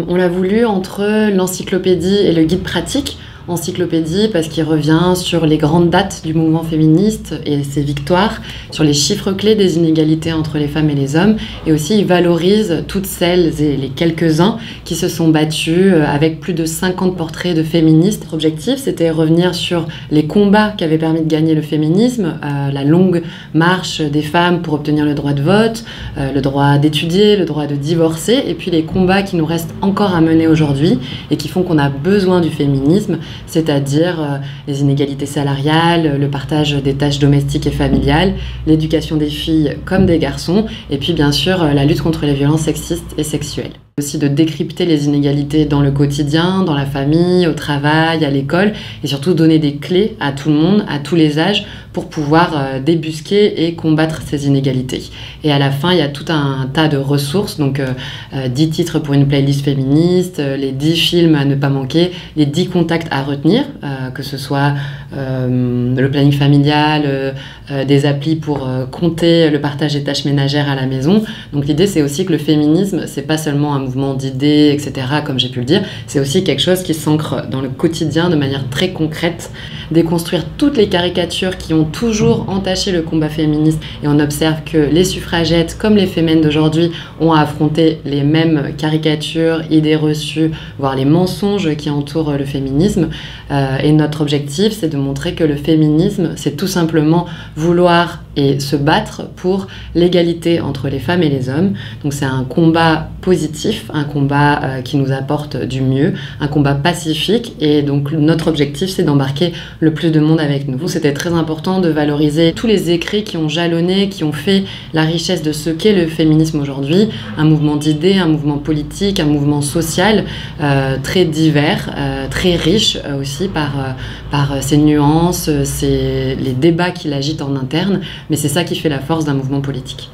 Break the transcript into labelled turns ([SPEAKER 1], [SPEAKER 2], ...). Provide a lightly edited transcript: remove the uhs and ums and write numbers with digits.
[SPEAKER 1] On l'a voulu entre l'encyclopédie et le guide pratique. Encyclopédie parce qu'il revient sur les grandes dates du mouvement féministe et ses victoires, sur les chiffres clés des inégalités entre les femmes et les hommes, et aussi il valorise toutes celles et les quelques-uns qui se sont battus avec plus de 50 portraits de féministes. L'objectif, c'était revenir sur les combats qui avaient permis de gagner le féminisme, la longue marche des femmes pour obtenir le droit de vote, le droit d'étudier, le droit de divorcer, et puis les combats qui nous restent encore à mener aujourd'hui et qui font qu'on a besoin du féminisme, c'est-à-dire les inégalités salariales, le partage des tâches domestiques et familiales, l'éducation des filles comme des garçons, et puis bien sûr la lutte contre les violences sexistes et sexuelles. Aussi de décrypter les inégalités dans le quotidien, dans la famille, au travail, à l'école, et surtout donner des clés à tout le monde, à tous les âges, pour pouvoir débusquer et combattre ces inégalités. Et à la fin, il y a tout un tas de ressources, donc 10 titres pour une playlist féministe, les 10 films à ne pas manquer, les 10 contacts à retenir, que ce soit le planning familial, des applis pour compter le partage des tâches ménagères à la maison. Donc l'idée, c'est aussi que le féminisme, c'est pas seulement un mouvement d'idées, etc., comme j'ai pu le dire, c'est aussi quelque chose qui s'ancre dans le quotidien de manière très concrète, déconstruire toutes les caricatures qui ont toujours entaché le combat féministe, et on observe que les suffragettes comme les fémènes d'aujourd'hui ont à affronter les mêmes caricatures, idées reçues, voire les mensonges qui entourent le féminisme. Et notre objectif, c'est de montrer que le féminisme, c'est tout simplement vouloir et se battre pour l'égalité entre les femmes et les hommes. Donc c'est un combat positif, un combat qui nous apporte du mieux, un combat pacifique, et donc notre objectif, c'est d'embarquer le plus de monde avec nous. C'était très important de valoriser tous les écrits qui ont jalonné, qui ont fait la richesse de ce qu'est le féminisme aujourd'hui, un mouvement d'idées, un mouvement politique, un mouvement social très divers, très riche aussi par ses nuances, les débats qu'il agite en interne, mais c'est ça qui fait la force d'un mouvement politique.